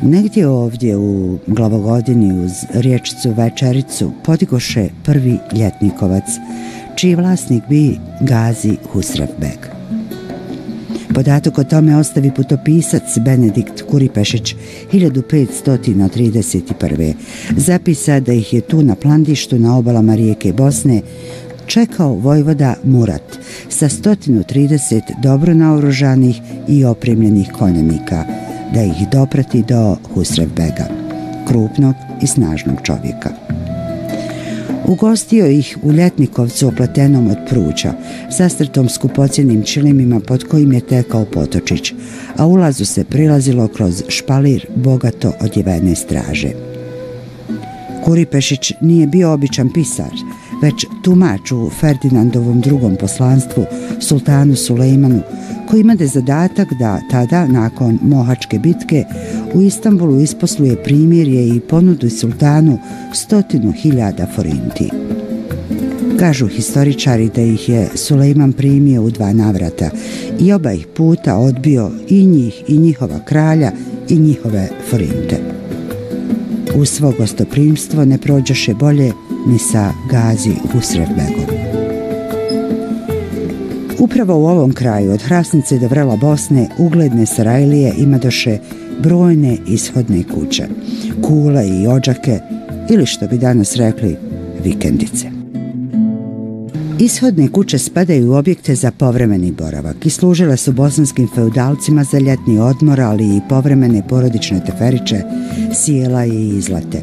Negdje ovdje u Glavogodini uz rječicu Večericu podigoše prvi ljetnikovac, čiji vlasnik bi Gazi Husrev Beg. Podatak o tome ostavi putopisac Benedikt Kuripešić 1531. Zapisa da ih je tu na Plandištu na obalama rijeke Bosne čekao vojvoda Murat sa 130 dobro naoružanih i opremljenih konjanika, da ih doprati do Husrev Bega, krupnog i snažnog čovjeka. Ugostio ih u Ljetnikovcu opletenom od pruća, sastrtom skupocjenim čilimima pod kojim je tekao potočić, a ulazu se prilazilo kroz špalir bogato odjevene straže. Kuripešić nije bio običan pisar, već tumač u Ferdinandovom drugom poslanstvu sultanu Sulejmanu, koji imade zadatak da tada, nakon Mohačke bitke, u Istanbulu isposluje primirje i ponudi sultanu 100.000 forinti. Kažu historičari da ih je Sulejman primio u 2 navrata i oba ih puta odbio i njih i njihova kralja i njihove forinte. U svo gostoprimstvo ne prođoše bolje ni sa Gazi Husrev Begom. Upravo u ovom kraju, od Hrasnice do vrela Bosne, ugledne Sarajlije imadoše brojne ishodne kuće, kule i odžake, ili što bi danas rekli, vikendice. Ishodne kuće spadaju u objekte za povremeni boravak i služile su bosanskim feudalcima za ljetni odmor, ali i povremene porodične teferiće, sjela i izlete.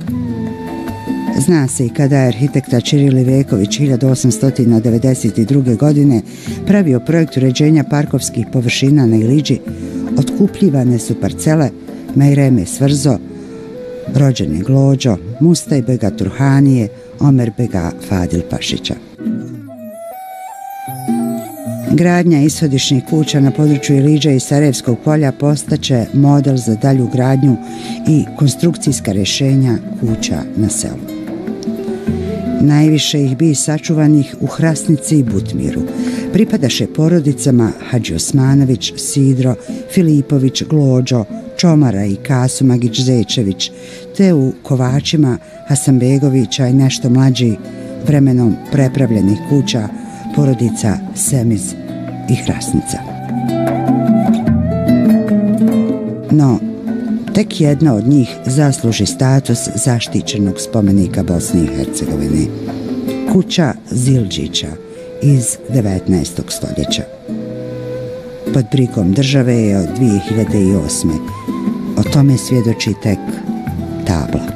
Zna se i kada je arhitekta Ćiril Iveković 1892. godine pravio projekt uređenja parkovskih površina na Iliđi, otkupljivane su parcele Mejreme Svrzo, rođene Glođo, Mustaj Bega Turhanije, Omer Bega Fadil Pašića. Gradnja ishodišnih kuća na području Iliđe i Sarajevskog polja postaće model za dalju gradnju i konstrukcijska rješenja kuća na selu. Najviše ih bi sačuvanih u Hrasnici i Butmiru pripadaše porodicama Hadži Osmanović, Sidro, Filipović, Glođo, Čomara i Kasumagić Zečević, te u Kovačima Hasanbegovića i nešto mlađi, vremenom prepravljenih kuća porodica Semiz i Hrasnica. No, tek jedna od njih zasluži status zaštićenog spomenika Bosne i Hercegovine. Kuća Zildžića iz 19. stoljeća. Pod brigom države je od 2008. O tome svjedoči tek tabla.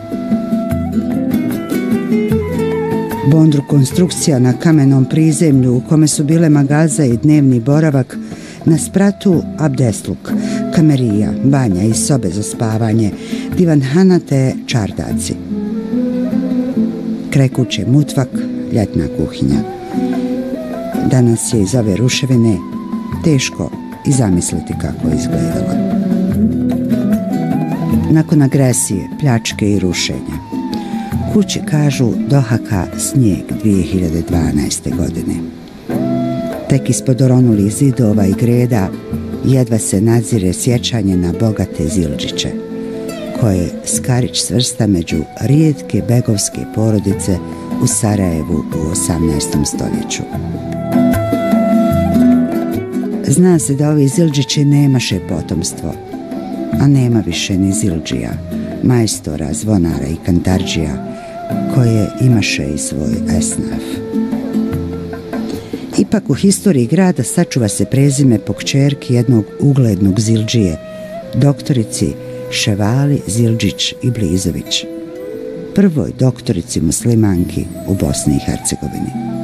Bondru konstrukcija na kamenom prizemlju u kome su bile magaza i dnevni boravak, na spratu abdesluk, kamerija, banja i sobe za spavanje, divanhana te čardaci. Kraj kuće mutvak, ljetna kuhinja. Danas je iz ove ruševine teško i zamisliti kako je izgledala. Nakon agresije, pljačke i rušenja, kući, kažu, dohaka snijeg 2012. godine. Tek ispod oronulih zidova i greda jedva se nadzire sjećanje na bogate Zildžiće, koje Skarić svrsta među rijetke begovske porodice u Sarajevu u 18. stoljeću. Zna se da ovi Zildžići nemaše potomstvo, a nema više ni Zildžija, majstora, zvonara i kantardžija, koje imaše i svoj esnaf. Ipak u historiji grada sačuva se prezime po kćerki jednog uglednog Zildžije, doktorici Ševali Zildžić i Blizović, prvoj doktorici muslimanki u Bosni i Hercegovini.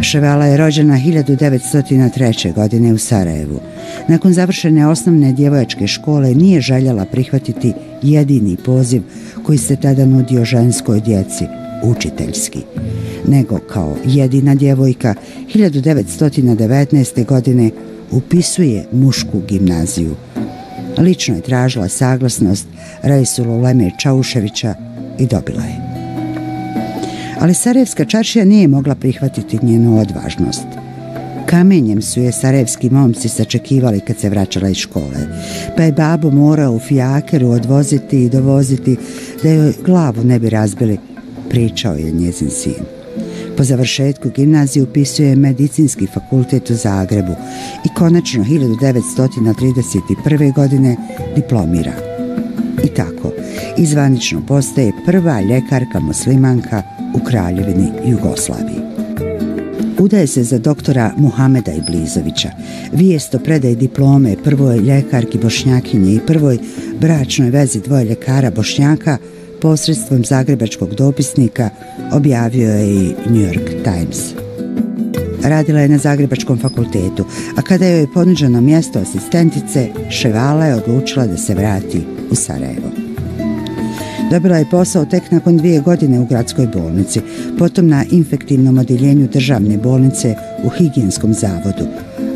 Ševala je rođena 1903. godine u Sarajevu. Nakon završene osnovne djevojačke škole nije željela prihvatiti jedini poziv koji se tada nudio ženskoj djeci, učiteljski, nego kao jedina djevojka 1919. godine upisuje mušku gimnaziju. Lično je tražila saglasnost Raisul Uleme Čauševića i dobila je. Ali Sarajevska čaršija nije mogla prihvatiti njenu odvažnost. Kamenjem su je sarajevski momci sačekivali kad se vraćala iz škole, pa je babo morao u fijakeru odvoziti i dovoziti da joj glavu ne bi razbili, pričao je njezin sin. Po završetku gimnazije upisuje medicinski fakultet u Zagrebu i konačno 1931. godine diplomira. I tako, izvanično postaje prva ljekarka muslimanka u Kraljevini Jugoslaviji. Udaje se za doktora Muhameda Iblizovića. Vijest o predaji diplome prvoj ljekarki Bošnjakinje i prvoj bračnoj vezi dvoje ljekara Bošnjaka posredstvom zagrebačkog dopisnika objavio je i New York Times. Radila je na Zagrebačkom fakultetu, a kada joj je ponuđeno mjesto asistentice, Ševala je odlučila da se vrati u Sarajevo. Dobila je posao tek nakon 2 godine u gradskoj bolnici, potom na infektivnom odjeljenju državne bolnice u higijenskom zavodu,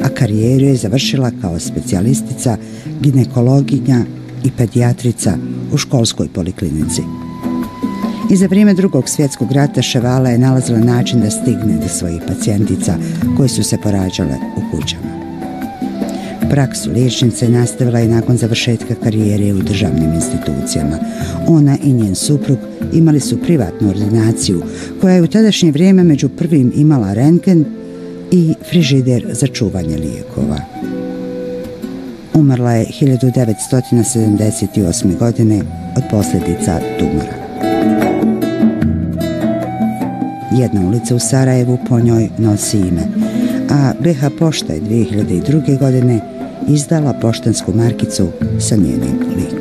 a karijeru je završila kao specijalistica, ginekologinja i pedijatrica u školskoj poliklinici. I za vrijeme Drugog svjetskog rata Ševala je nalazila način da stigne do svojih pacijentica koje su se porađale u kućama. Praksu liječnice nastavila je nakon završetka karijere u državnim institucijama. Ona i njen suprug imali su privatnu ordinaciju koja je u tadašnje vrijeme među prvim imala rentgen i frižider za čuvanje lijekova. Umrla je 1978. godine od posljedica tumora. Jedna ulica u Sarajevu po njoj nosi ime, a BH Pošta je 2002. godine izdala poštansku markicu sa njenim likom.